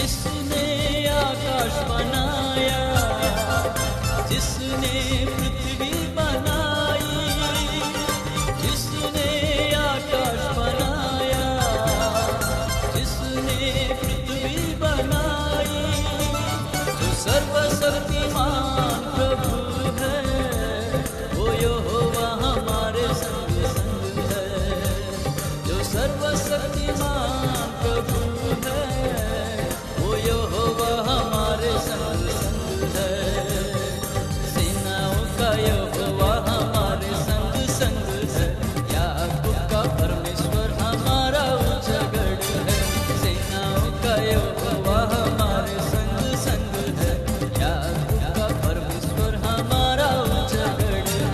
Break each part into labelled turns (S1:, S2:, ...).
S1: जिसने आकाश बनाया, जिसने पृथ्वी बनाई, जिसने आकाश बनाया, जिसने पृथ्वी बनाई, जो सर्वशक्तिमान प्रभु है, वो यहोवा हमारे संग संग है। जो सर्वशक्तिमान प्रभु है, वो यहोवा हमारे संग संग है। सेनाओं का यहोवा हमारे संग संग है। याकूब का परमेश्वर हमारा ऊंचा गढ़ है। सेनाओं का यहोवा हमारे संग संग है। याकूब का परमेश्वर हमारा ऊंचा गढ़ है।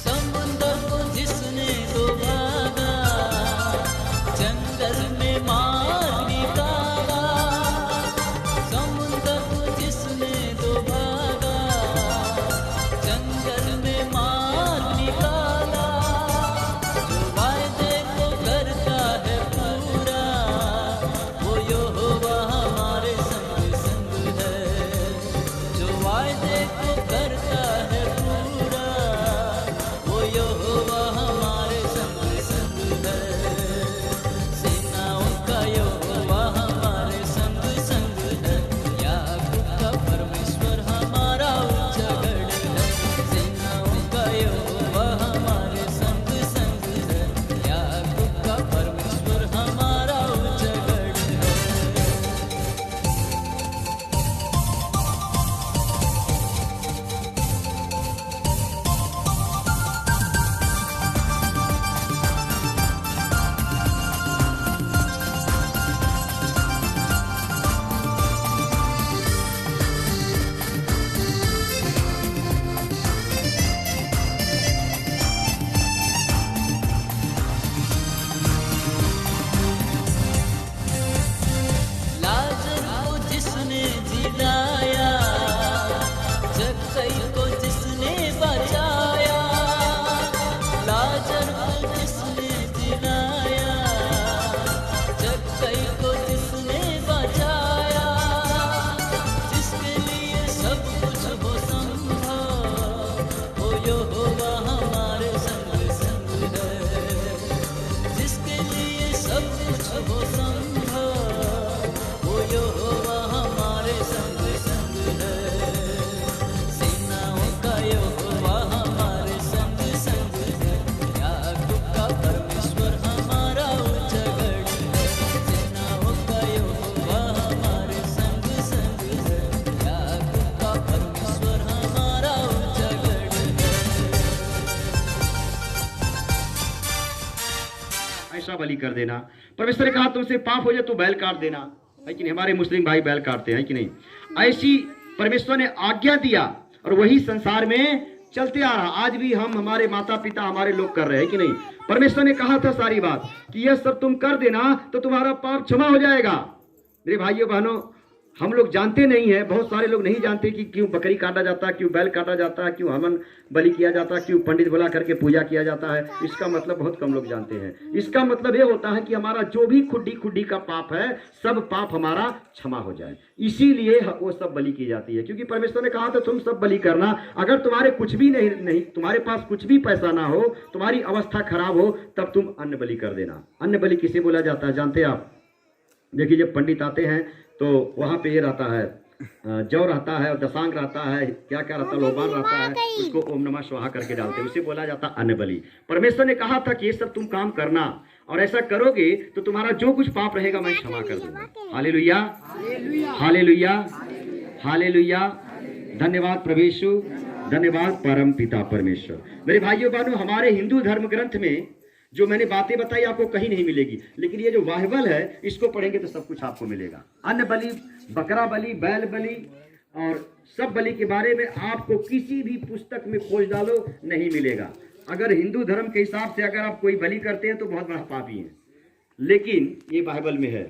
S1: समुंदर को जिसने डुबाया, जंगल में मार निकाला। समुंदर को जिसने डुबाया, जंगल में मार निकाला। जो वायदे को करता है पूरा, वो यहोवा हमारे संग संग है। जो वायदे को करता है पूरा, वो यहोवा हमारे संग संग है। सेनाओं का यहोवा हमारे संग संग है। याकूब का परमेश्वर हमारा ऊंचा गढ़ है। सेनाओं का यहोवा हमारे संग संग है। याकूब का परमेश्वर हमारा ऊंचा गढ़ है। लाजर को जिसने जिलाया, जक्कई को जिसने बचाया। लाजर को जिसने जिलाया, जक्कई को जिसने बचाया। जिसके लिए सब कुछ हो संभव, वो यहोवा हमारे संग संग है। जिसके लिए सब कुछ हो संभव, वो यहोवा हमारे संग संग है। सेनाओं का यहोवा हमारे संग संग है। याकूब का परमेश्वर हमारा ऊंचा गढ़ है। सेनाओं का यहोवा हमारे संग संग है। याकूब का परमेश्वर हमारा ऊंचा गढ़ है।
S2: ऐसा बलि कर देना। परमेश्वर ने कहा तुमसे पाप हो जाए तो बैल काट देना, है कि नहीं। हमारे मुस्लिम भाई बैल काटते हैं कि नहीं। ऐसी परमेश्वर ने आज्ञा दिया और वही संसार में चलते आ रहा। आज भी हम, हमारे माता पिता, हमारे लोग कर रहे हैं कि नहीं। परमेश्वर ने कहा था सारी बात कि यह सब तुम कर देना तो तुम्हारा पाप क्षमा हो जाएगा। मेरे भाइयों बहनों, हम लोग जानते नहीं है, बहुत सारे लोग नहीं जानते कि क्यों बकरी काटा जाता है, क्यों बैल काटा जाता है, क्यों हवन बलि किया जाता है, क्यों पंडित बुला करके पूजा किया जाता है। इसका मतलब बहुत कम लोग जानते हैं। इसका मतलब ये होता है कि हमारा जो भी खुड्डी खुड्डी का पाप है, सब पाप हमारा क्षमा हो जाए। इसीलिए वो सब बलि की जाती है, क्योंकि परमेश्वर ने कहा था तुम सब बलि करना। अगर तुम्हारे कुछ भी नहीं तुम्हारे पास कुछ भी पैसा ना हो, तुम्हारी अवस्था खराब हो, तब तुम अन्न बलि कर देना। अन्न बलि किसे बोला जाता है जानते हैं आप? देखिए, जब पंडित आते हैं तो वहाँ पे ये रहता है, जौ रहता है, दशांग रहता है, क्या क्या रहता है, लोबान रहता है, उसको ओम नमः स्वाहा करके डालते हैं। उसे बोला जाता है अन्न बलि। परमेश्वर ने कहा था कि ये सब तुम काम करना, और ऐसा करोगे तो तुम्हारा जो कुछ पाप रहेगा मैं क्षमा कर दूंगा। Hallelujah, hallelujah, hallelujah. धन्यवाद प्रभु यीशु, धन्यवाद परम पिता परमेश्वर। मेरे भाइयों बहनों, हमारे हिंदू धर्म ग्रंथ में जो मैंने बातें बताई आपको कहीं नहीं मिलेगी, लेकिन ये जो बाइबल है इसको पढ़ेंगे तो सब कुछ आपको मिलेगा। अन्न बलि, बकरा बलि, बैल बलि और सब बलि के बारे में आपको किसी भी पुस्तक में खोज डालो नहीं मिलेगा। अगर हिंदू धर्म के हिसाब से अगर आप कोई बलि करते हैं तो बहुत बड़ा पापी है, लेकिन ये बाइबल में है।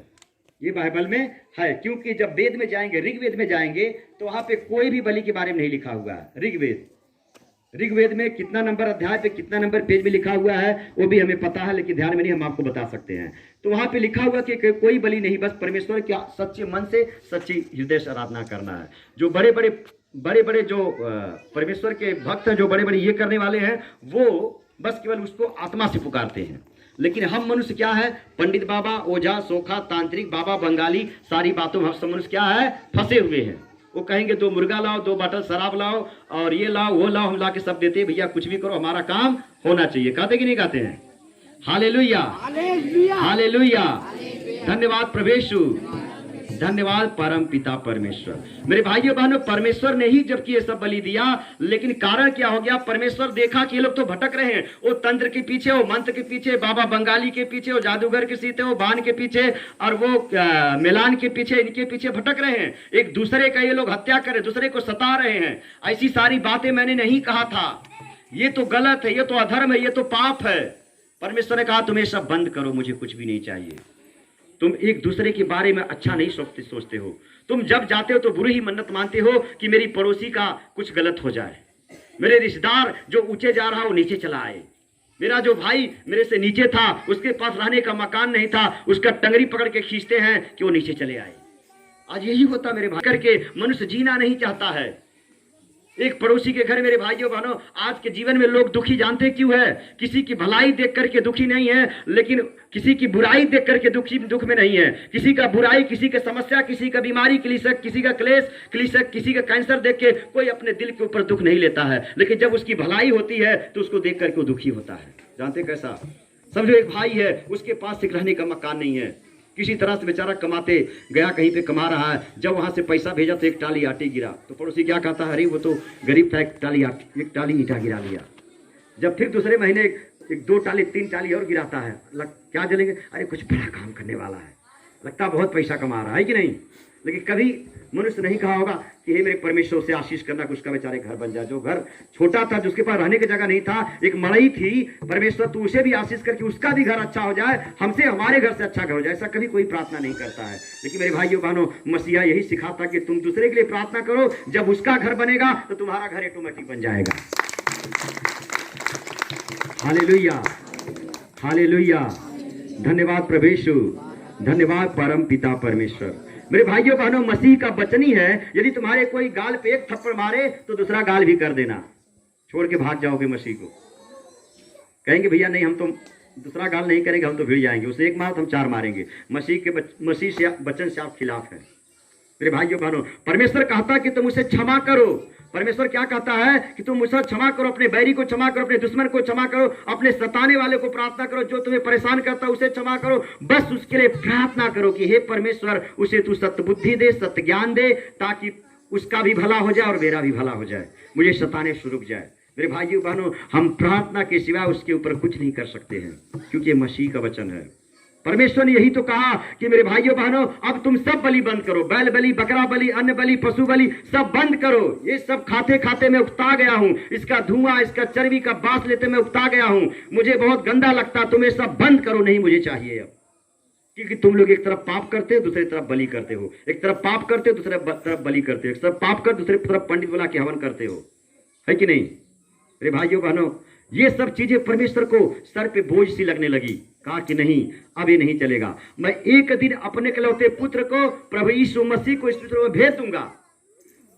S2: ये बाइबल में है, क्योंकि जब वेद में जाएंगे, ऋग्वेद में जाएंगे, तो वहां पे कोई भी बलि के बारे में नहीं लिखा हुआ है। ऋग्वेद में कितना नंबर अध्याय पे कितना नंबर पेज में लिखा हुआ है वो भी हमें पता है, लेकिन ध्यान में नहीं, हम आपको बता सकते हैं। तो वहां पे लिखा हुआ कि कोई बलि नहीं, बस परमेश्वर के सच्चे मन से सच्ची हृदय से आराधना करना है। जो बड़े बड़े जो परमेश्वर के भक्त हैं, जो बड़े बड़े ये करने वाले हैं, वो बस केवल उसको आत्मा से पुकारते हैं। लेकिन हम मनुष्य क्या है, पंडित बाबा, ओझा, सोखा, तांत्रिक बाबा, बंगाली, सारी बातों में हम सब मनुष्य क्या है, फंसे हुए हैं। वो कहेंगे 2 मुर्गा लाओ, 2 बॉटल शराब लाओ, और ये लाओ वो लाओ, हम ला के सब देते हैं। भैया कुछ भी करो, हमारा काम होना चाहिए। कहते कि नहीं कहते हैं? हालेलुया, हालेलुया, धन्यवाद प्रभु यीशु, धन्यवाद परम पिता परमेश्वर। मेरे भाइयों बहनों, परमेश्वर ने ही जबकि ये सब बलि दिया, लेकिन कारण क्या हो गया? परमेश्वर देखा कि ये लोग तो भटक रहे हैं, वो तंत्र के पीछे, वो मंत्र के पीछे, बाबा बंगाली के पीछे, वो जादूगर के सीते, वो बाण के पीछे, और वो मिलान के पीछे, इनके पीछे भटक रहे हैं। एक दूसरे का ये लोग हत्या कर रहे, दूसरे को सता रहे हैं। ऐसी सारी बातें मैंने नहीं कहा था, ये तो गलत है, ये तो अधर्म है, ये तो पाप है। परमेश्वर ने कहा तुम ये सब बंद करो, मुझे कुछ भी नहीं चाहिए। तुम एक दूसरे के बारे में अच्छा नहीं सोचते हो। तुम जब जाते हो तो बुरी ही मन्नत मानते हो कि मेरी पड़ोसी का कुछ गलत हो जाए, मेरे रिश्तेदार जो ऊंचे जा रहा वो नीचे चला आए, मेरा जो भाई मेरे से नीचे था उसके पास रहने का मकान नहीं था, उसका टंगरी पकड़ के खींचते हैं कि वो नीचे चले आए। आज यही होता मेरे भाई, करके मनुष्य जीना नहीं चाहता है। एक पड़ोसी के घर मेरे भाइयों बहनों, आज के जीवन में लोग दुखी जानते क्यों है? किसी की भलाई देख करके दुखी नहीं है, लेकिन किसी की बुराई देख करके दुख में नहीं है। किसी का बुराई, किसी का समस्या, किसी का बीमारी, किसी का क्लेश, किसी का कैंसर देख के कोई अपने दिल के ऊपर दुख नहीं लेता है, लेकिन जब उसकी भलाई होती है तो उसको देख करके वो दुखी होता है। जानते कैसा? समझो एक भाई है, उसके पास एक रहने का मकान नहीं है, किसी तरह से बेचारा कमाते गया, कहीं पे कमा रहा है, जब वहां से पैसा भेजा तो एक टाली आटे गिरा, तो पड़ोसी क्या कहता है, अरे वो तो गरीब था, एक टाली ईटा गिरा लिया। जब फिर दूसरे महीने 2 टाली 3 टाली और गिराता है, क्या जलेंगे, अरे कुछ बड़ा काम करने वाला है, लगता बहुत पैसा कमा रहा है कि नहीं। लेकिन कभी मनुष्य नहीं कहा होगा कि हे मेरे परमेश्वर से आशीष करना कि उसका बेचारे घर बन जाए। जो घर छोटा था, जिसके पास रहने की जगह नहीं था, एक मड़ई थी, परमेश्वर तू उसे भी आशीष करके उसका भी घर अच्छा हो जाए, हमसे हमारे घर से अच्छा घर हो जाए। ऐसा कभी कोई प्रार्थना नहीं करता है। लेकिन मेरे भाइयों बहनों, मसीहा यही सिखाता कि तुम दूसरे के लिए प्रार्थना करो, जब उसका घर बनेगा तो तुम्हारा घर ऑटोमेटिक बन जाएगा। हालेलुया, हालेलुया, धन्यवाद प्रभु यीशु, धन्यवाद परम पिता परमेश्वर। मेरे भाइयों बहनों, मसीह का वचन ही है, यदि तुम्हारे कोई गाल पे एक थप्पड़ मारे तो दूसरा गाल भी कर देना, छोड़ के भाग जाओगे मसीह को। कहेंगे भैया नहीं, हम तो दूसरा गाल नहीं करेंगे, हम तो भिड़ जाएंगे, उसे एक मार हम 4 मारेंगे। मसीह से वचन से आप खिलाफ है। मेरे भाइयों बहनों, परमेश्वर कहता है कि तुम उसे क्षमा करो। परमेश्वर क्या कहता है कि तुम उसे क्षमा करो, अपने बैरी को क्षमा करो, अपने दुश्मन को क्षमा करो, अपने सताने वाले को प्रार्थना करो, जो तुम्हें परेशान करता है उसे क्षमा करो। बस उसके लिए प्रार्थना करो कि हे परमेश्वर, उसे तू सत्य बुद्धि दे, सत्य ज्ञान दे, ताकि उसका भी भला हो जाए और मेरा भी भला हो जाए, मुझे सताने से रुक जाए। मेरे भाइयों बहनों, हम प्रार्थना के सिवा उसके ऊपर कुछ नहीं कर सकते हैं, क्योंकि ये मसीह का वचन है। परमेश्वर ने यही तो कहा कि मेरे भाइयों बहनों, अब तुम सब बलि बंद करो, बैल बलि, बकरा बलि, अन्न बलि, पशु बलि, सब बंद करो। ये सब खाते खाते मैं उकता गया हूँ, इसका धुआं, इसका चर्बी का बास लेते मैं उकता गया हूँ, मुझे बहुत गंदा लगता, तुम ये सब बंद करो, नहीं मुझे चाहिए अब। क्योंकि तुम लोग एक तरफ पाप करते हो, दूसरी तरफ बलि करते हो, एक तरफ पाप करते हो, दूसरी तरफ बलि करते हो, एक तरफ पाप कर, दूसरी तरफ पंडित बुला के हवन करते हो, है कि नहीं। मेरे भाइयों बहनों, ये सब चीजें परमेश्वर को सर पे बोझ सी लगने लगी। कहा कि नहीं, अब ये नहीं चलेगा, मैं एक दिन अपने इकलौते पुत्र को, प्रभु यीशु मसीह को इस पृथ्वी में भेज दूंगा,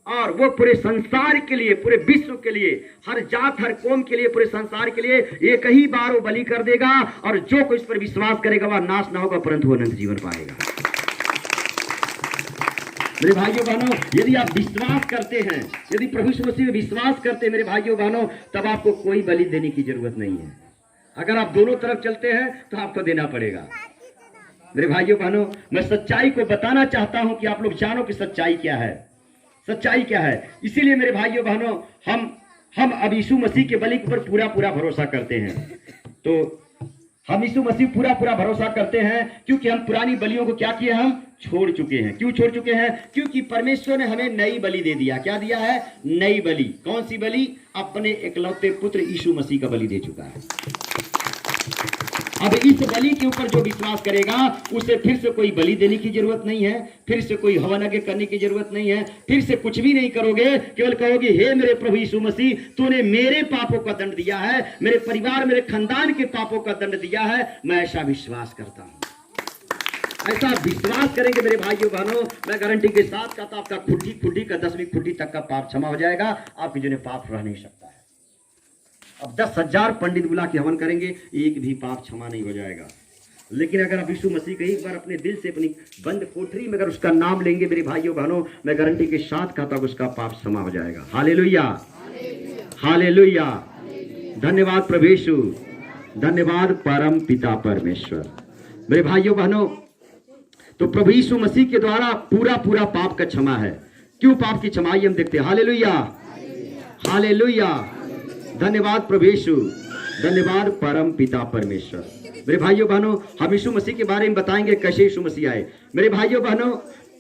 S2: और वो पूरे संसार के लिए, पूरे विश्व के लिए, हर जात हर कौम के लिए, पूरे संसार के लिए एक ही बार वो बलि कर देगा, और जो कोई इस पर विश्वास करेगा वह नाश ना होगा परंतु वो अनंत जीवन पाएगा। मेरे भाइयों बहनों, यदि आप विश्वास करते हैं, यदि प्रभु यीशु मसीह में विश्वास करते हैं मेरे भाइयों बहनों, तब आपको कोई बलि देने की जरूरत नहीं है। अगर आप दोनों तरफ चलते हैं तो आपको देना पड़ेगा। मेरे भाइयों बहनों, मैं सच्चाई को बताना चाहता हूं कि आप लोग जानो कि सच्चाई क्या है, सच्चाई क्या है। इसीलिए मेरे भाइयों बहनों, हम अब यीशु मसीह के बलि के ऊपर पूरा भरोसा करते हैं। तो हम यीशु मसीह पूरा भरोसा करते हैं, क्योंकि हम पुरानी बलियों को क्या किया, हम छोड़ चुके हैं। क्यों छोड़ चुके हैं? क्योंकि परमेश्वर ने हमें नई बलि दे दिया। क्या दिया है? नई बलि। कौन सी बलि? अपने इकलौते पुत्र यीशु मसीह का बलि दे चुका है। अब इस बलि के ऊपर जो विश्वास करेगा उसे फिर से कोई बलि देने की जरूरत नहीं है, फिर से कोई हवन यज्ञ करने की जरूरत नहीं है, फिर से कुछ भी नहीं करोगे। केवल कहोगे हे मेरे प्रभु यीशु मसीह, तूने मेरे पापों का दंड दिया है, मेरे परिवार मेरे खानदान के पापों का दंड दिया है, मैं ऐसा विश्वास करता हूं। ऐसा विश्वास करेंगे मेरे भाइयों बहनों, मैं गारंटी के साथ कहता आपका खुट्टी का 10वीं खुट्टी तक का पाप क्षमा हो जाएगा, आपकी जो पाप रह नहीं सकता है। अब 10,000 पंडित बुला के हवन करेंगे, एक भी पाप क्षमा नहीं हो जाएगा। लेकिन अगर आप यीशु मसीह को एक बार अपने दिल से अपनी बंद कोठरी में अगर उसका नाम लेंगे मेरे भाइयों बहनों, मैं गारंटी के साथ कहता हूं उसका पाप क्षमा हो जाएगा। हालेलुया, हालेलुया, धन्यवाद प्रभु यीशु, धन्यवाद परम पिता परमेश्वर। मेरे भाइयों बहनों, तो प्रभु यीशु मसीह के द्वारा पूरा पूरा पाप का क्षमा है। क्यों पाप की क्षमाई हम देखते हैं। हालेलुया, हालेलुया, धन्यवाद प्रभु यीशु, धन्यवाद परम पिता परमेश्वर। मेरे भाइयों बहनों, हम यीशु मसीह के बारे में बताएंगे कैसे यीशु मसीह आए। मेरे भाइयों बहनों,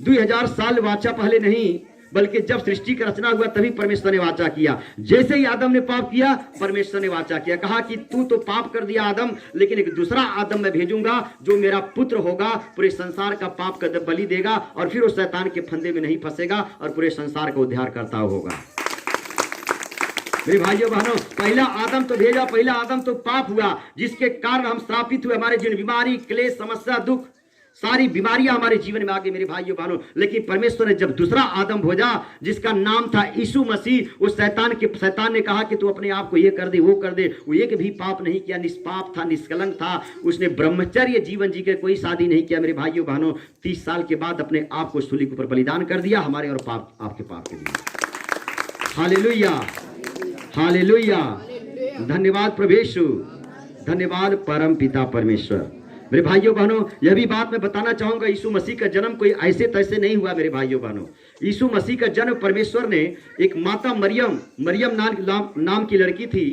S2: 2000 साल वाचा पहले नहीं, बल्कि जब सृष्टि का रचना हुआ तभी परमेश्वर ने वाचा किया। जैसे ही आदम ने पाप किया, परमेश्वर ने वाचा किया, कहा कि तू तो पाप कर दिया आदम, लेकिन एक दूसरा आदम मैं भेजूंगा जो मेरा पुत्र होगा, पूरे संसार का पाप का बलि देगा और फिर उस शैतान के फंदे में नहीं फंसेगा और पूरे संसार का उद्धार करता होगा। मेरे भाइयों बहनों, पहला आदम तो भेजा, पहला आदम तो पाप हुआ, जिसके कारण हम श्रापित हुए। हमारे जीवन बीमारी, क्लेश, समस्या, दुख, सारी बीमारियां हमारे जीवन में आ गई मेरे भाइयों बहनों। लेकिन परमेश्वर ने जब दूसरा आदम भेजा जिसका नाम था यीशु मसीह, उस शैतान ने कहा कि तू अपने आप को ये कर दे वो कर दे। वो एक भी पाप नहीं किया, निष्पाप था, निष्कलंक था। उसने ब्रह्मचर्य जीवन जी के, कोई शादी नहीं किया मेरे भाइयों बहनों। 30 साल के बाद अपने आप को सूली के ऊपर बलिदान कर दिया हमारे और पाप, आपके पाप के लिए। हालेलुया, हालेलुया, धन्यवाद प्रभु यीशु, धन्यवाद परम पिता परमेश्वर। मेरे भाइयों बहनों, यह भी बात मैं बताना चाहूंगा, यीशु मसीह का जन्म कोई ऐसे तैसे नहीं हुआ मेरे भाइयों बहनों। यीशु मसीह का जन्म परमेश्वर ने, एक माता मरियम नाम की लड़की थी,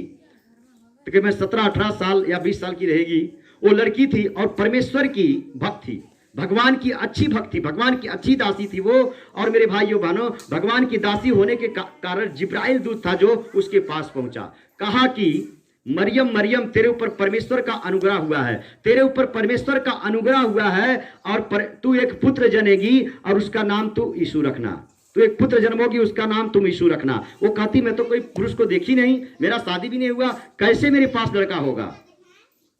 S2: तकरीबन 17-18 साल या 20 साल की रहेगी, वो लड़की थी और परमेश्वर की भक्त थी, भगवान की अच्छी भक्त थी, भगवान की अच्छी दासी थी वो। और मेरे भाइयों बहनों, भगवान की दासी होने के कारण जिब्राइल दूत था जो उसके पास पहुंचा, कहा कि मरियम मरियम, तेरे ऊपर परमेश्वर का अनुग्रह हुआ है, तेरे ऊपर परमेश्वर का अनुग्रह हुआ है और तू एक पुत्र जनेगी और उसका नाम तू यीशु रखना। तू एक पुत्र जन्मोगी, उसका नाम तुम यीशु रखना। वो कहती मैं तो कोई पुरुष को देखी नहीं, मेरा शादी भी नहीं हुआ, कैसे मेरे पास लड़का होगा।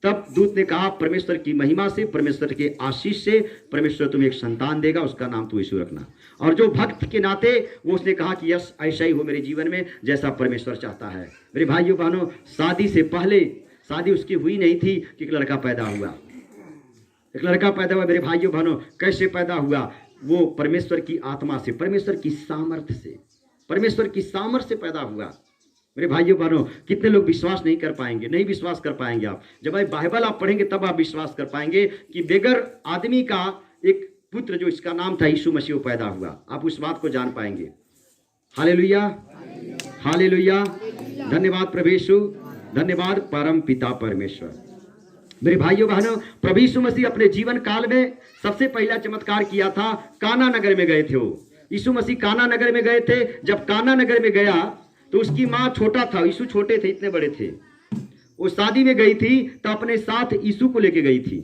S2: तब दूत ने कहा परमेश्वर की महिमा से, परमेश्वर के आशीष से परमेश्वर तुम्हें एक संतान देगा, उसका नाम तू यीशु रखना। और जो भक्त के नाते वो उसने कहा कि यस, ऐसा ही हो मेरे जीवन में जैसा परमेश्वर चाहता है। मेरे भाइयों बहनों, शादी से पहले, शादी उसकी हुई नहीं थी कि एक लड़का पैदा हुआ, एक लड़का पैदा हुआ। मेरे भाइयों बहनों, कैसे पैदा हुआ? वो परमेश्वर की आत्मा से, परमेश्वर की सामर्थ्य से, परमेश्वर की सामर्थ्य से पैदा हुआ। मेरे भाइयों बहनों, कितने लोग विश्वास नहीं कर पाएंगे, नहीं विश्वास कर पाएंगे। आप जब बाइबल आप पढ़ेंगे तब आप विश्वास कर पाएंगे कि बेगर आदमी का एक पुत्र जो इसका नाम था यीशु मसीह पैदा हुआ। आप उस बात को जान पाएंगे। हालेलुया, हालेलुया, धन्यवाद प्रभु यीशु, धन्यवाद परम पिता परमेश्वर। मेरे भाइयों बहनों, प्रभु यीशु मसीह अपने जीवन काल में सबसे पहला चमत्कार किया था, काना नगर में गए थे। वो यीशु मसीह काना नगर में गए थे। जब काना नगर में गया तो उसकी माँ छोटा था, यीशु छोटे थे, इतने बड़े थे। वो शादी में गई थी तो अपने साथ यीशु को लेके गई थी,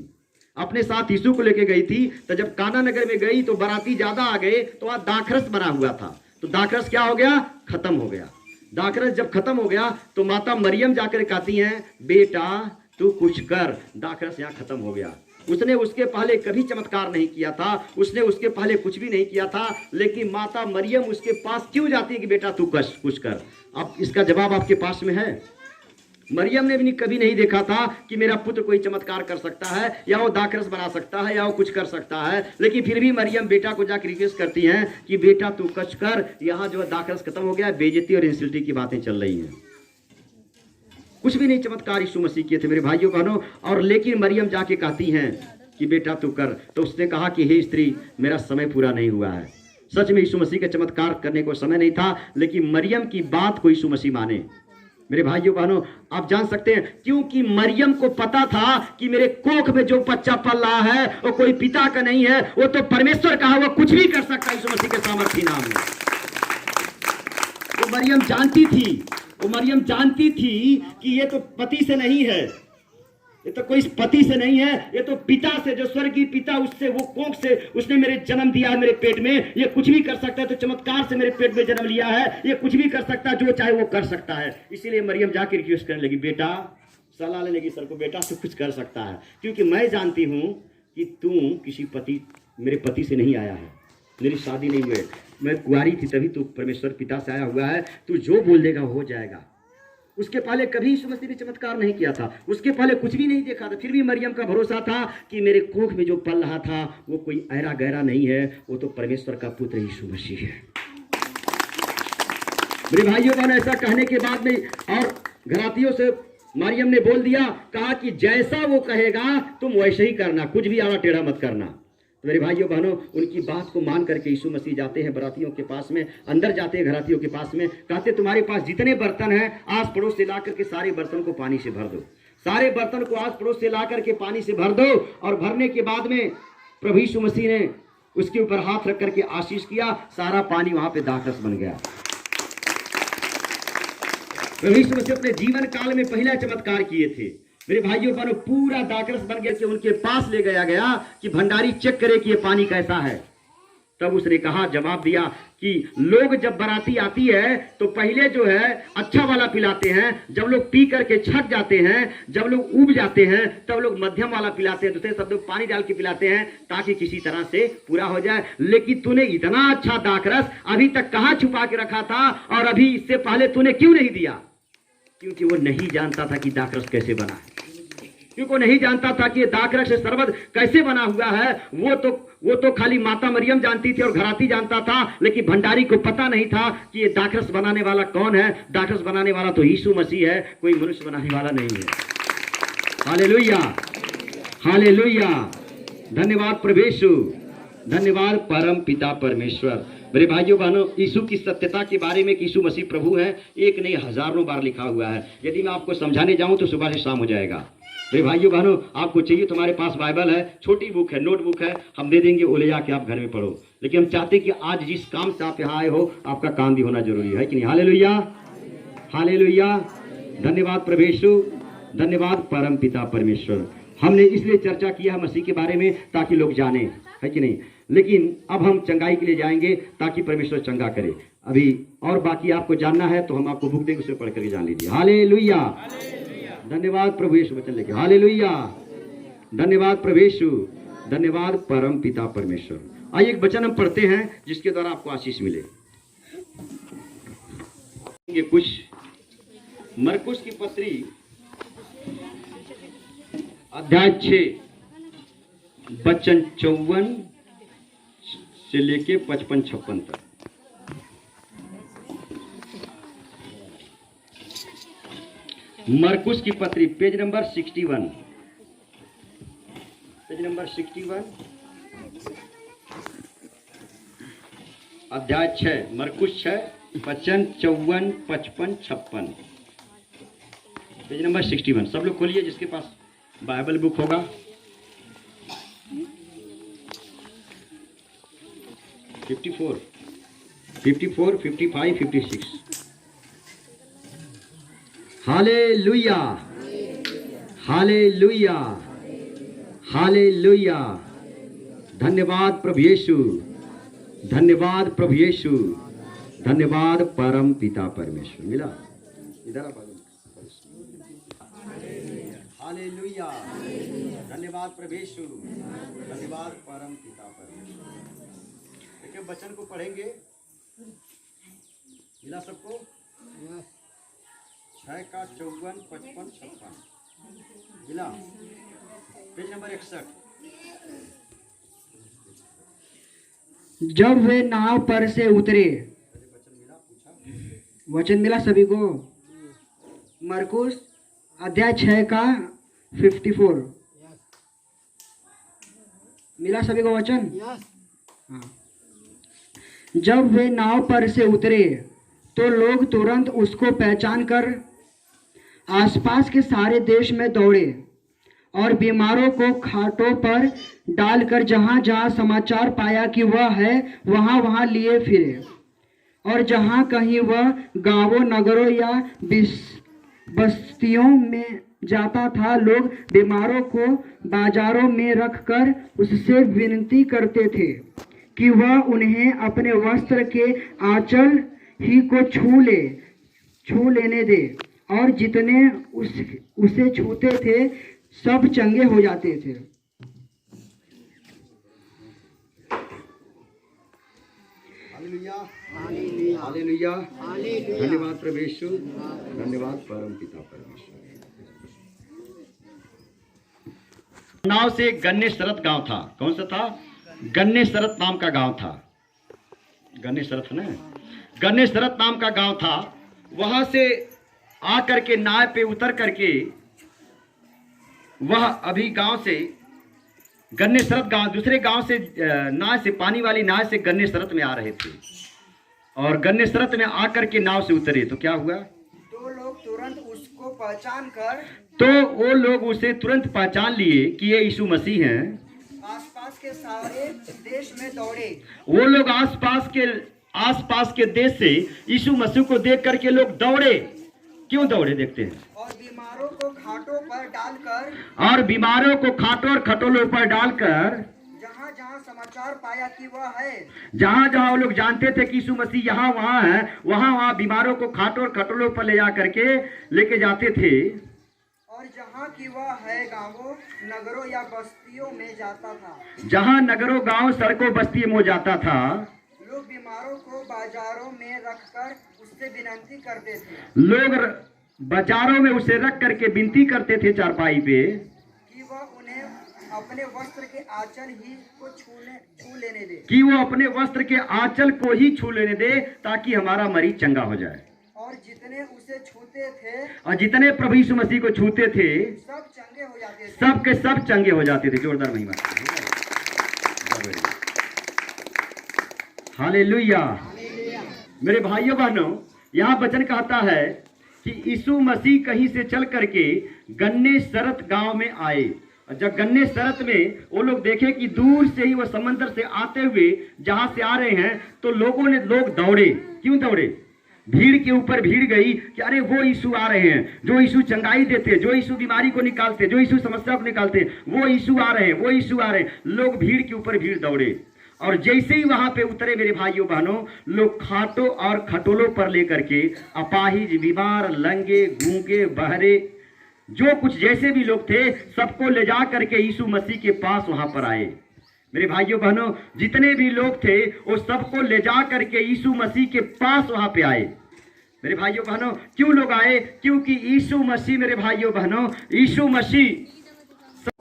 S2: अपने साथ यीशु को लेके गई थी। तो जब काना नगर में गई तो बाराती ज्यादा आ गए, तो वहां दाखरस बना हुआ था। तो दाखरस क्या हो गया? खत्म हो गया। दाखरस जब खत्म हो गया तो माता मरियम जाकर कहती हैं, बेटा तू कुछ कर, दाखरस यहाँ खत्म हो गया। उसने उसके पहले कभी चमत्कार नहीं किया था, उसने उसके पहले कुछ भी नहीं किया था, लेकिन माता मरियम उसके पास क्यों जाती है कि बेटा तू कुछ कर। अब इसका जवाब आपके पास में है। मरियम ने भी कभी नहीं देखा था कि मेरा पुत्र कोई चमत्कार कर सकता है, या वो दाखरस बना सकता है, या वो कुछ कर सकता है। लेकिन फिर भी मरियम बेटा को जाकर रिक्वेस्ट करती हैं कि बेटा तू कुछ कर, यहाँ जो है दाखरस खत्म हो गया, बेइज्जती और इंसल्टी की बातें चल रही हैं। कुछ भी नहीं चमत्कार यीशु मसीह किए थे मेरे भाइयों बहनों। और लेकिन मरियम जाके कहती हैं कि बेटा तू कर। तो उसने कहा कि हे स्त्री, मेरा समय पूरा नहीं हुआ है। सच में यीशु मसीह का चमत्कार करने को समय नहीं था, लेकिन मरियम की बात को यीशु मसीह माने। मेरे भाइयों बहनों, आप जान सकते हैं क्योंकि मरियम को पता था कि मेरे कोख में जो बच्चा पल रहा है वो कोई पिता का नहीं है, वो तो परमेश्वर का है, वो कुछ भी कर सकता है यीशु मसीह के सामर्थ्य नाम में। वो मरियम जानती थी, वो मरियम जानती थी कि ये तो पति से नहीं है, ये तो कोई पति से नहीं है, ये तो पिता से, जो स्वर्गीय पिता, उससे, वो कोख से उसने मेरे जन्म दिया है मेरे पेट में। ये कुछ भी कर सकता है, तो चमत्कार से मेरे पेट में जन्म लिया है, ये कुछ भी कर सकता है, जो चाहे वो कर सकता है। इसीलिए मरियम जाकर रिक्वेस्ट करने लगी, बेटा सलाह लेने लगी सर को, बेटा तू कुछ कर सकता है, क्योंकि मैं जानती हूं कि तू किसी पति, मेरे पति से नहीं आया है, मेरी शादी नहीं हुई, मैं कुंवारी थी तभी तू परमेश्वर पिता से आया हुआ है, तू जो बोल देगा हो जाएगा। उसके पहले कभी यीशु मसीह ने चमत्कार नहीं किया था, उसके पहले कुछ भी नहीं देखा था, फिर भी मरियम का भरोसा था कि मेरे कोख में जो पल रहा था वो कोई ऐरा गहरा नहीं है, वो तो परमेश्वर का पुत्र यीशु मसीह है। मेरे भाइयों बहनों, ऐसा कहने के बाद में और घरातियों से मरियम ने बोल दिया, कहा कि जैसा वो कहेगा तुम वैसे ही करना, कुछ भी आड़ा टेढ़ा मत करना। तो मेरे भाइयों बहनों, उनकी बात को मान करके यीशु मसीह जाते हैं बरातियों के पास में, अंदर जाते हैं घरातियों के पास में, कहते तुम्हारे पास जितने बर्तन हैं आस पड़ोस से ला करके सारे बर्तन को पानी से भर दो, सारे बर्तन को आस पड़ोस से ला करके पानी से भर दो। और भरने के बाद में प्रभु यीशु मसीह ने उसके ऊपर हाथ रख करके आशीष किया, सारा पानी वहां पे दाखरस बन गया। प्रभु यीशु मसीह अपने जीवन काल में पहला चमत्कार किए थे। मेरे भाइयों बहनों, पूरा दाखरस बन गया कि उनके पास ले गया कि भंडारी चेक करे कि ये पानी कैसा है। तब उसने कहा, जवाब दिया कि लोग जब बाराती आती है तो पहले जो है अच्छा वाला पिलाते हैं, जब लोग पी करके छक जाते हैं, जब लोग उब जाते हैं तब लोग मध्यम वाला पिलाते हैं, दूसरे सब लोग पानी डाल के पिलाते हैं ताकि किसी तरह से पूरा हो जाए। लेकिन तूने इतना अच्छा दाखरस अभी तक कहाँ छुपा के रखा था, और अभी इससे पहले तूने क्यों नहीं दिया? क्योंकि वो नहीं जानता था कि दाखरस कैसे बना है, क्योंकि वो नहीं जानता था कि ये दाखरस से शरबत कैसे बना हुआ है। वो तो खाली माता मरियम जानती थी और घराती जानता था, लेकिन भंडारी को पता नहीं था कि ये दाखरस बनाने वाला कौन है। दाखरस बनाने वाला तो यीशु मसीह है, कोई मनुष्य बनाने वाला नहीं है। हालेलुया, हालेलुया, धन्यवाद प्रभु यीशु, धन्यवाद परम पिता परमेश्वर। मेरे भाइयों बहनों, यीशु की सत्यता के बारे में कि यीशु मसीह प्रभु है, एक नहीं हजारों बार लिखा हुआ है। यदि मैं आपको समझाने जाऊं तो सुबह से शाम हो जाएगा। मेरे भाइयों बहनों, आपको चाहिए तुम्हारे पास बाइबल है, छोटी बुक है, नोटबुक है, हम दे देंगे, वो ले जाके आप घर में पढ़ो। लेकिन हम चाहते कि आज जिस काम से आप यहाँ आए हो, आपका काम भी होना जरूरी है कि नहीं? हालेलुया, हालेलुया, धन्यवाद प्रभु यीशु, धन्यवाद परम पिता परमेश्वर। हमने इसलिए चर्चा किया है मसीह के बारे में ताकि लोग जाने, है कि नहीं? लेकिन अब हम चंगाई के लिए जाएंगे ताकि परमेश्वर चंगा करे। अभी और बाकी आपको जानना है तो हम आपको बुक देंगे, उसे पढ़ करके जान लीजिए। हालेलुया, धन्यवाद प्रभु यीशु, वचन लेके। हालेलुया, धन्यवाद प्रभु यीशु, धन्यवाद परम पिता परमेश्वर। आइए एक वचन हम पढ़ते हैं जिसके द्वारा आपको आशीष मिले। ये कुछ मरकुस की पत्री अध्याय 6 वचन 54 से लेके 55-56 तक। मरकुस की पत्री पेज नंबर 61, पेज नंबर 61 अध्याय 6, मरकुस 6 वचन 54, 55, 56, पेज नंबर 61। सब लोग खोलिए जिसके पास बाइबल बुक होगा। Fifty four 55, 56। Hallelujah, hallelujah, hallelujah, धन्यवाद प्रभु यीशु, धन्यवाद प्रभु यीशु, धन्यवाद परम पिता परमेश्वर। मिला इधर आप, हालेलुया, धन्यवाद प्रभु यीशु, धन्यवाद परम पिता परमेश्वर। देखिए वचन को पढ़ेंगे, मिला सबको? 6 का 54, 55, 56 मिला? Page number 61।
S3: जब वे नाव पर से उतरे, वचन मिला सभी को? मरकुस अध्याय 6 का 54 मिला सभी को वचन? हाँ। जब वे नाव पर से उतरे तो लोग तुरंत उसको पहचान कर आसपास के सारे देश में दौड़े और बीमारों को खाटों पर डालकर जहाँ जहाँ समाचार पाया कि वह है वहाँ वहाँ लिए फिरे। और जहाँ कहीं वह गांवों, नगरों या बस्तियों में जाता था, लोग बीमारों को बाजारों में रखकर उससे विनती करते थे कि वह उन्हें अपने वस्त्र के आंचल ही को छू लेने दे, और जितने उसे छूते थे सब चंगे हो जाते थे।
S2: हालेलुया, धन्यवाद प्रभु यीशु, धन्यवाद परम पिता परमेश्वर। नाव से गन्ने शरत गांव था। कौन सा था? गन्ने शरत नाम का गांव था। गन्ने शरत ना, गन्ने शरत नाम का गांव था। वहां से आकर के नाव पे उतर करके वह अभी गांव से गन्ने शरत गांव, दूसरे गांव से नाव से, पानी वाली नाव से गन्ने शरत में आ रहे थे, और गन्ने शरत में आकर के नाव से उतरे तो क्या हुआ?
S3: तो लोग तुरंत उसको पहचान कर,
S2: तो वो लोग उसे तुरंत पहचान लिए कि ये यीशु मसीह हैं।
S3: आसपास के सारे देश में दौड़े।
S2: वो लोग आसपास के देश से यीशु मसीह को देख करके लोग दौड़े। क्यों दौड़े देखते हैं।
S3: और बीमारों को खाटों पर डालकर,
S2: और बीमारों को खाटों और खटोलों पर डालकर,
S3: जहाँ जहाँ समाचार पाया कि वह है,
S2: जहाँ जहाँ वो लोग जानते थे कि यीशु मसीह यहाँ वहाँ है, वहाँ वहाँ बीमारों को खाटों और खटोलों पर ले जा करके लेके जाते थे।
S3: और जहाँ की वह है गांवों, नगरों या बस्तियों में जाता था।
S2: जहाँ नगरों, गांव, सड़कों, बस्तियों में जाता था,
S3: लोग बीमारों को बाजारों में रखकर उससे विनती करते थे।
S2: लोग बाजारों में उसे रख करके विनती करते थे चारपाई पे
S3: कि वह उन्हें अपने वस्त्र के आंचल ही को छू लेने दे,
S2: कि वो अपने वस्त्र के आंचल को ही छू लेने दे, ताकि हमारा मरीज चंगा हो जाए।
S3: और जितने उसे छूते थे,
S2: और जितने प्रभु यीशु मसीह को छूते थे,
S3: सब चंगे हो जाते थे।
S2: सब के सब चंगे हो जाते थे। जोरदार महिमा। हालेलुया। मेरे भाइयों बहनों, यहाँ वचन कहता है कि यीशु मसीह कहीं से चल करके गन्ने शरत गांव में आए। और जब गन्ने शरत में वो लोग देखे कि दूर से ही वो समंदर से आते हुए जहां से आ रहे हैं, तो लोग दौड़े। क्यों दौड़े? भीड़ के ऊपर भीड़ गई कि अरे वो यीशु आ रहे हैं, जो यीशु चंगाई देते, जो यीशु बीमारी को निकालते, जो यीशु समस्या को निकालते, वो यीशु आ रहे हैं, वो यीशु आ रहे हैं। लोग भीड़ के ऊपर भीड़ दौड़े, और जैसे ही वहां पे उतरे मेरे भाइयों बहनों, लोग खाटों और खटोलों पर लेकर के अपाहिज, बीमार, लंगे, गूंगे, बहरे, जो कुछ जैसे भी लोग थे, सबको ले जा करके यीशु मसीह के पास वहां पर आए। मेरे भाइयों बहनों, जितने भी लोग थे वो सबको ले जा करके यीशु मसीह के पास वहां पे आए। मेरे भाइयों बहनों, क्यों लोग आए? क्योंकि यीशु मसीह, मेरे भाइयों बहनों, यीशु मसीह,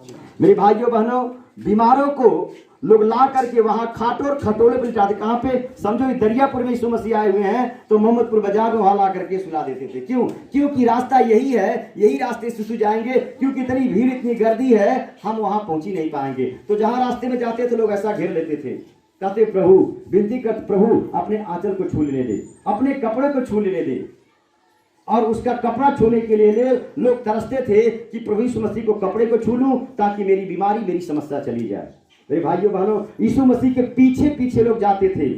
S2: मेरे भाइयों बहनों, बीमारों को लोग ला करके वहां खाटों और खटोले पर जाते। कहां पे? समझो दरियापुर में यीशु मसीह आए हुए हैं, तो मोहम्मदपुर बाजार में वहां ला करके सुला देते थे। क्यों? क्योंकि रास्ता यही है, यही रास्ते से जाएंगे, क्योंकि इतनी भीड़, इतनी गर्दी है, हम वहां पहुंच ही नहीं पाएंगे। तो जहां रास्ते में जाते थे लोग ऐसा घेर लेते थे, कहते प्रभु, विनती कर, प्रभु अपने आंचल को छू लेने दे, अपने कपड़े को छू लेने दे। और उसका कपड़ा छूने के लिए लोग तरसते थे कि प्रभु यीशु मसीह को कपड़े को छू लूं, ताकि मेरी बीमारी, मेरी समस्या चली जाए। मेरे भाइयों बहनों, यीशु मसीह के पीछे पीछे लोग जाते थे।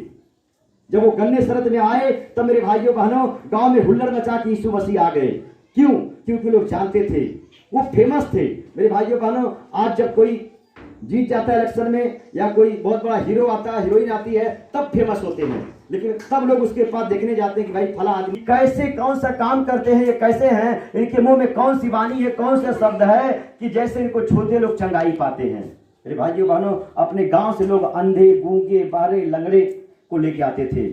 S2: जब वो गन्ने शरत में आए, तब मेरे भाइयों बहनों, गांव में हुल्लड़ मचा कि यीशु मसीह आ गए। क्यों? क्योंकि लोग जानते थे, वो फेमस थे। मेरे भाइयों बहनों, आज जब कोई जीत जाता है इलेक्शन में, या कोई बहुत बड़ा हीरो आता है, हीरोइन आती है, तब फेमस होते हैं। लेकिन तब लोग उसके पास देखने जाते हैं कि भाई फला आदमी कैसे, कौन सा काम करते हैं, ये कैसे हैं, इनके मुंह में कौन सी वाणी है, कौन सा शब्द है कि जैसे इनको छूते लोग चंगाई पाते हैं। मेरे भाइयों बहनों, अपने गांव से लोग अंधे, गूंगे, बारे, लंगड़े को लेके आते थे।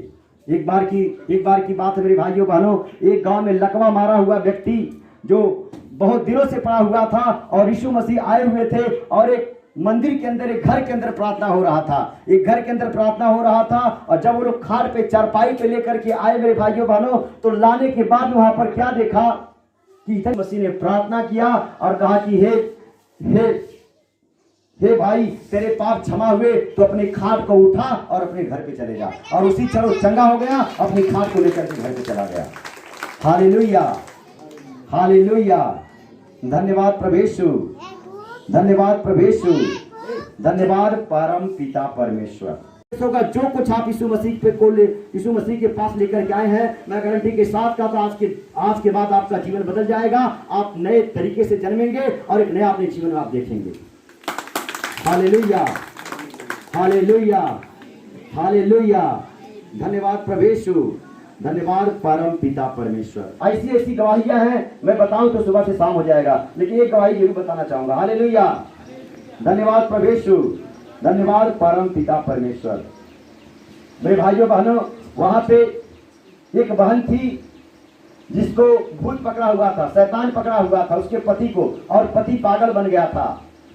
S2: एक बार की बात है मेरे भाइयों बहनों, एक गांव में लकवा मारा हुआ व्यक्ति जो बहुत दिनों से पड़ा हुआ था, और यीशु मसीह आए हुए थे, और एक मंदिर के अंदर, एक घर के अंदर प्रार्थना हो रहा था, एक घर के अंदर प्रार्थना हो रहा था। और जब वो लोग खाट पे, चारपाई पे लेकर के आए मेरे भाइयों बहनों, तो लाने के बाद वहां पर क्या देखा कि मसीह ने प्रार्थना किया और कहा कि हे भाई, तेरे पाप क्षमा हुए, तो अपनी खाट को उठा और अपने घर पे चले जा। और उसी चलो चंगा हो गया, अपनी खाट को लेकर के घर पे चला गया। Hallelujah, hallelujah. धन्यवाद प्रभु यीशु, धन्यवाद प्रभु यीशु, धन्यवाद परम पिता परमेश्वर। होगा जो कुछ आप यीशु मसीह पे यीशु मसीह के पास लेकर के आए हैं, मैं गारंटी के साथ कहता हूं आज के बाद आपका जीवन बदल जाएगा। आप नए तरीके से जन्मेंगे और एक नया अपने जीवन में आप देखेंगे। Hallelujah, hallelujah, hallelujah. धन्यवाद प्रभु यीशु, धन्यवाद परम पिता परमेश्वर। ऐसी ऐसी गवाहियां हैं, मैं बताऊं तो सुबह से शाम हो जाएगा, लेकिन एक गवाही जरूर बताना चाहूंगा। हालेलुया, धन्यवाद प्रभु यीशु, धन्यवाद परम पिता परमेश्वर। मेरे भाइयों बहनों, वहां पे एक बहन थी जिसको भूत पकड़ा हुआ था, शैतान पकड़ा हुआ था उसके पति को, और पति पागल बन गया था।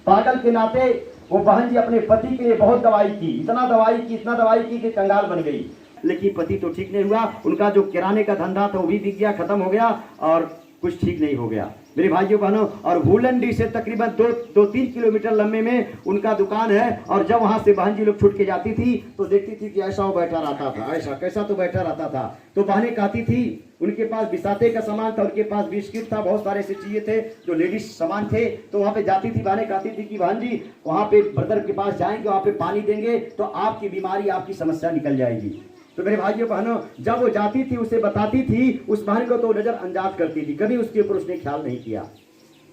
S2: पागल के नाते वो बहन जी अपने पति के लिए बहुत दवाई की, इतना दवाई की कि कंगाल बन गई। लेकिन पति तो ठीक नहीं हुआ, उनका जो किराने का धंधा था वो भी बिक गया, खत्म हो गया और कुछ ठीक नहीं हो गया। मेरे भाइयों बहनों, और भूलंडी से तकरीबन 2-3 किलोमीटर लंबे में उनका दुकान है। और जब वहां से बहन जी लोग छुट के जाती थी तो देखती थी कि ऐसा वो बैठा रहता था, ऐसा कैसा तो बैठा रहता था। तो बहनें कहती थी, उनके पास बिसाते का सामान था, उनके पास बिस्किट था, बहुत सारे ऐसे चीजें थे जो लेडीज सामान थे। तो वहां पे जाती थी, बहनें कहती थी कि बहन जी वहां पे ब्रदर के पास जाएंगे, वहां पे पानी देंगे तो आपकी बीमारी, आपकी समस्या निकल जाएगी। तो मेरे भाइयों बहनों, जब वो जाती थी उसे बताती थी, उस बहन को तो नजरअंदाज करती थी, कभी उसके ऊपर उसने ख्याल नहीं किया,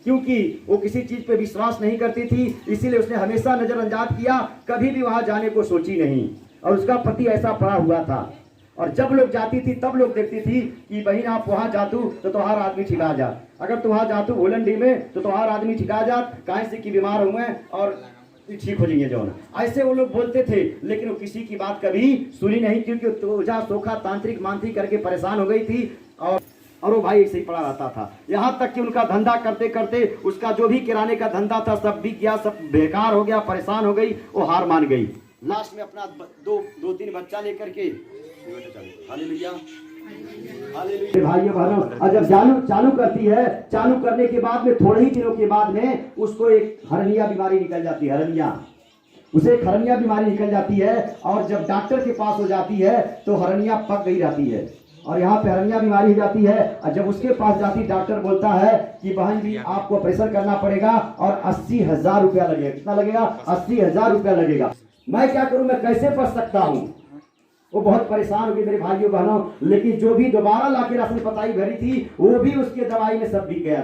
S2: क्योंकि वो किसी चीज पे विश्वास नहीं करती थी। इसीलिए उसने हमेशा नजरअंदाज किया, कभी भी वहां जाने को सोची नहीं। और उसका पति ऐसा पड़ा हुआ था। और जब लोग जाती थी तब लोग देखती थी कि बहन आप वहां जातू तो तुम्हारा आदमी ठिका जात, अगर तुम वहां जातू भूलंडी में तो तुम्हारा आदमी ठिका जात, काहे से कि बीमार हुए और ठीक हो जाएंगे जो। ऐसे वो लोग बोलते थे, लेकिन वो किसी की बात कभी सुनी नहीं, क्योंकि ओझा सोखा तांत्रिक मांत्रिक करके परेशान हो गई थी। और वो भाई ऐसे ही पड़ा रहता था। यहाँ तक कि उनका धंधा करते करते उसका जो भी किराने का धंधा था सब बिक गया, सब बेकार हो गया, परेशान हो गई, वो हार मान गई। लास्ट में अपना 2-3 बच्चा लेकर के हालेलुया, हालेलुया भाइयों बहनों, और जब चालू करती है, चालू करने के बाद में थोड़े ही दिनों के बाद में उसको एक हरनिया बीमारी निकल जाती है। उसे एक हरनिया बीमारी निकल जाती है। और जब डॉक्टर के पास हो जाती है तो हरनिया पक गई रहती है और यहाँ पे हरनिया बीमारी हो जाती है। और जब उसके पास जाती, डॉक्टर बोलता है कि बहन जी आपको ऑपरेशन करना पड़ेगा और 80,000 रुपया लगेगा। कितना लगेगा? 80,000 रुपया लगेगा। मैं क्या करूं, मैं कैसे बच सकता हूं? वो बहुत परेशान हो गई मेरे भाइयों बहनों। लेकिन जो भी दोबारा लाके राशन पताई भरी थी वो भी उसके दवाई में सब बिक गया,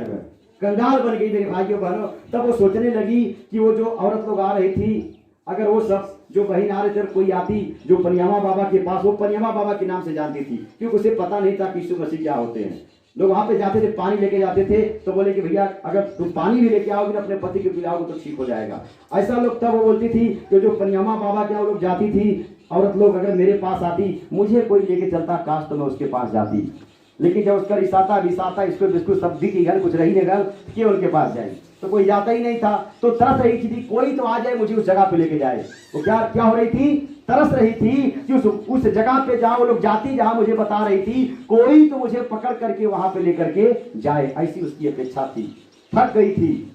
S2: कंगाल बन गई मेरे भाइयों बहनों। तब वो सोचने लगी कि वो जो औरत लोग आ रही थी, अगर वो सब जो बहन आ रहे थे, कोई आती जो पनियामा बाबा के पास, वो पनियामा बाबा के नाम से जानती थी, क्योंकि उसे पता नहीं था कि यीशु मसीह क्या होते हैं। लोग वहां पे जाते थे, पानी लेके जाते थे, तो बोले कि भैया अगर तुम पानी भी लेके आओगे ना अपने पति के पिलाओगे तो ठीक हो जाएगा। ऐसा लोग तब वो बोलती थी कि जो पनियामा बाबा के वो लोग जाती थी औरत लोग, अगर मेरे पास आती, मुझे कोई लेके चलता, काश तो मैं उसके पास जाती। लेकिन जब उसका रिसाता विसाता इसको बिस्कुट सब की घर कुछ रही नहीं घर कि उनके पास जाए, तो कोई जाता ही नहीं था। तो तरस रही थी कोई तो आ जाए मुझे उस जगह पे लेके जाए। वो क्या हो रही थी? तरस रही थी कि उस जगह पे जहां वो लोग जाती, जहां मुझे बता रही थी, कोई तो मुझे पकड़ करके वहां पे लेकर के जाए, ऐसी उसकी अपेक्षा थी। थक गई थी,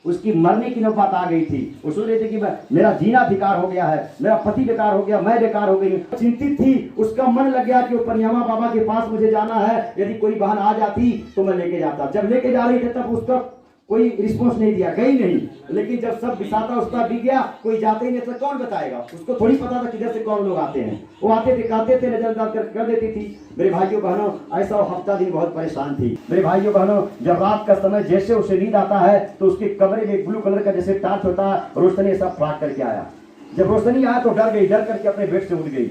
S2: उसकी मरने की नौबत आ गई थी। वो सोच रही थी कि मेरा जीना बेकार हो गया है, मेरा पति बेकार हो गया, मैं बेकार हो गई। चिंतित थी, उसका मन लग गया कि वो पनियामा बाबा के पास मुझे जाना है, यदि कोई बहन आ जाती तो मैं लेके जाता। जब लेके जा रही थी तब उसका कोई रिस्पॉन्स नहीं दिया, गई नहीं। लेकिन जब सब बिसाता उसका बिक गया, कोई जाते ही नहीं, तो कौन बताएगा? उसको थोड़ी पता था किधर से कौन लोग आते हैं। वो आते थे, कहते थे, नजरअंदाज कर देती थी। मेरे भाइयों बहनों, ऐसा वो हफ्ता दिन बहुत परेशान थी। मेरे भाइयों बहनों, जब रात का समय जैसे उसे नींद आता है तो उसके कमरे में ब्लू कलर का जैसे टार्च होता है, रोशनी सब फाड़ करके आया। जब रोशनी आया तो डर गई, डर करके अपने बेड से उठ गई,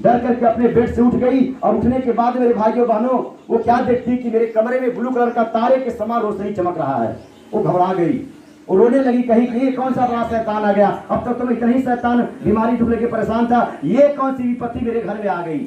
S2: डर करके अपने बेड से उठ गई। और उठने के बाद मेरे भाइयों बहनों, वो क्या देखती कि मेरे कमरे में ब्लू कलर का तारे के समान रोशनी चमक रहा है। वो घबरा गई और रोने लगी, कहीं कि ये कौन सा बड़ा शैतान आ गया? अब तक तो मैं इतना ही शैतान बीमारी दुख लेके परेशान था, ये कौन सी विपत्ति मेरे घर में आ गई?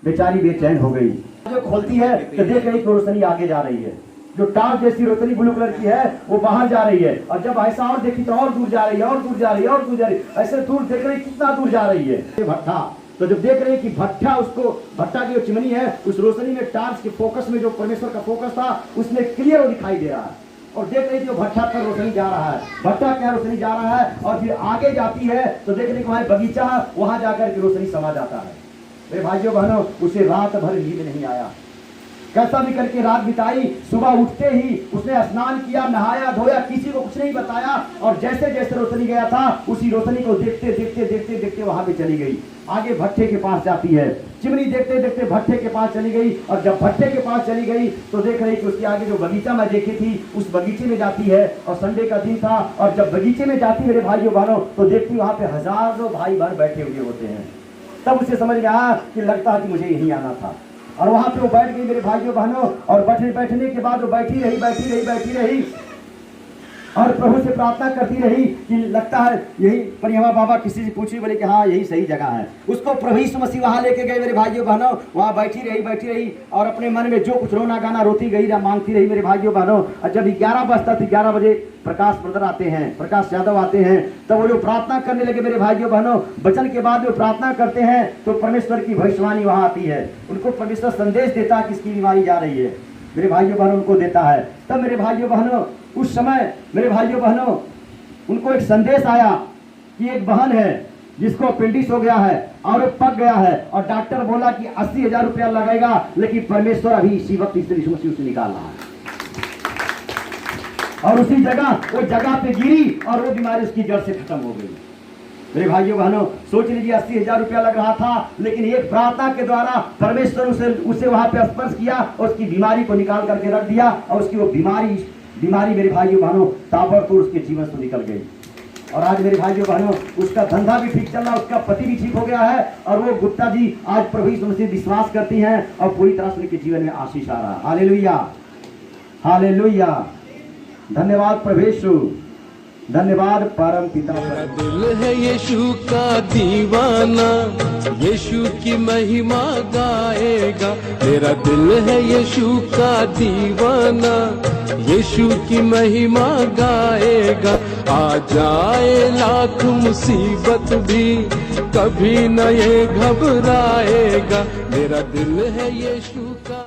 S2: बेचारी बेचैन हो गई। जो खोलती है तो देख रही रोशनी आगे जा रही है, जो टार्च जैसी रोशनी ब्लू कलर की है वो बाहर जा रही है। और जब ऐसा और देखी तो और दूर जा रही है, और दूर जा रही है, और दूर जा रही है। ऐसे दूर देख रही, कितना दूर जा रही है भट्ठा। तो जब देख रहे कि भट्ठा, उसको भट्ठा की जो चिमनी है, उस रोशनी में टार्च के फोकस में जो परमेश्वर का फोकस था उसमें क्लियर वो दिखाई दे रहा है। और देख रही थी वो भट्ठा पर रोशनी जा रहा है, भट्ठा क्या रोशनी जा रहा है। और फिर आगे जाती है तो देख रही वहां बगीचा है, वहां जाकर के रोशनी समा जाता है। मेरे भाइयों बहनों, उसे रात भर नींद नहीं आया, कैसा भी करके रात बिताई। सुबह उठते ही उसने स्नान किया, नहाया धोया, किसी को कुछ नहीं बताया। और जैसे जैसे रोशनी गया था, उसी रोशनी को देखते देखते देखते देखते देखते वहां पे चली गई, आगे भट्ठे के पास जाती है, चिमनी देखते देखते भट्ठे के पास चली गई, और जब भट्ठे के पास चली गई तो देख रही कि उसके आगे जो बगीचा मैं देखी थी उस बगीचे में जाती है, और संडे का दिन था, और जब बगीचे में जाती मेरे भाइयों बहनों तो देखती वहां पे हजारों भाई बहन बैठे हुए होते हैं। तब उसे समझ में आया कि लगता है कि मुझे यहीं आना था, और वहां पे वो बैठ गई मेरे भाइयों बहनों, और बैठने के बाद वो बैठी रही और प्रभु से प्रार्थना करती रही कि लगता है यही। पर यहाँ बाबा किसी से पूछी, बोले कि हाँ यही सही जगह है। उसको प्रभु यीशु मसीह वहां लेके गए मेरे भाइयों बहनों, वहां बैठी रही और अपने मन में जो कुछ रोना गाना रोती गई मांगती रही मेरे भाइयों बहनों। और जब 11 बजता था, 11 बजे प्रकाश ब्रदर आते हैं, प्रकाश यादव आते हैं, तब वो जो प्रार्थना करने लगे मेरे भाइयों बहनों, वचन के बाद जो प्रार्थना करते हैं तो परमेश्वर की भविष्यवाणी वहां आती है, उनको परमेश्वर संदेश देता है किसकी बीमारी जा रही है, मेरे भाइयों बहनों उनको देता है। तब मेरे भाइयों बहनों उस समय मेरे भाइयों बहनों उनको एक संदेश आया कि एक बहन है जिसको अपेंडिक्स हो गया है और पक गया है, और डॉक्टर बोला कि 80,000 रुपया लगेगा, लेकिन परमेश्वर अभी इसी वक्त यीशु मसीह उसे निकाल रहा है। और उसी जगह वो जगह पे गिरी और वो बीमारी उसकी जड़ से खत्म हो गई। मेरे भाइयों बहनों सोच लीजिए 80,000 रुपया लग रहा था, लेकिन एक प्रार्थना के द्वारा परमेश्वर उसे वहां पे स्पर्श किया और उसकी बीमारी को निकाल करके रख दिया, और उसकी वो बीमारी मेरे भाइयों बहनों ताबड़तोड़ उसके जीवन से निकल गई। और आज मेरे भाइयों बहनों उसका धंधा भी ठीक चल रहा, उसका पति भी ठीक हो गया है, और वो गुप्ता जी आज प्रभु यीशु मसीह विश्वास करती हैं और पूरी तरह से उनके जीवन में आशीष आ रहा है। हालेलुया, हालेलुया, धन्यवाद प्रभु यीशु, धन्यवाद परम पिता।
S4: मेरा दिल है यीशु का दीवाना, यीशु की महिमा गाएगा। मेरा दिल है यीशु का दीवाना, यीशु की महिमा गाएगा। आ जाए लाख मुसीबत भी कभी न ये घबराएगा। मेरा दिल है यीशु का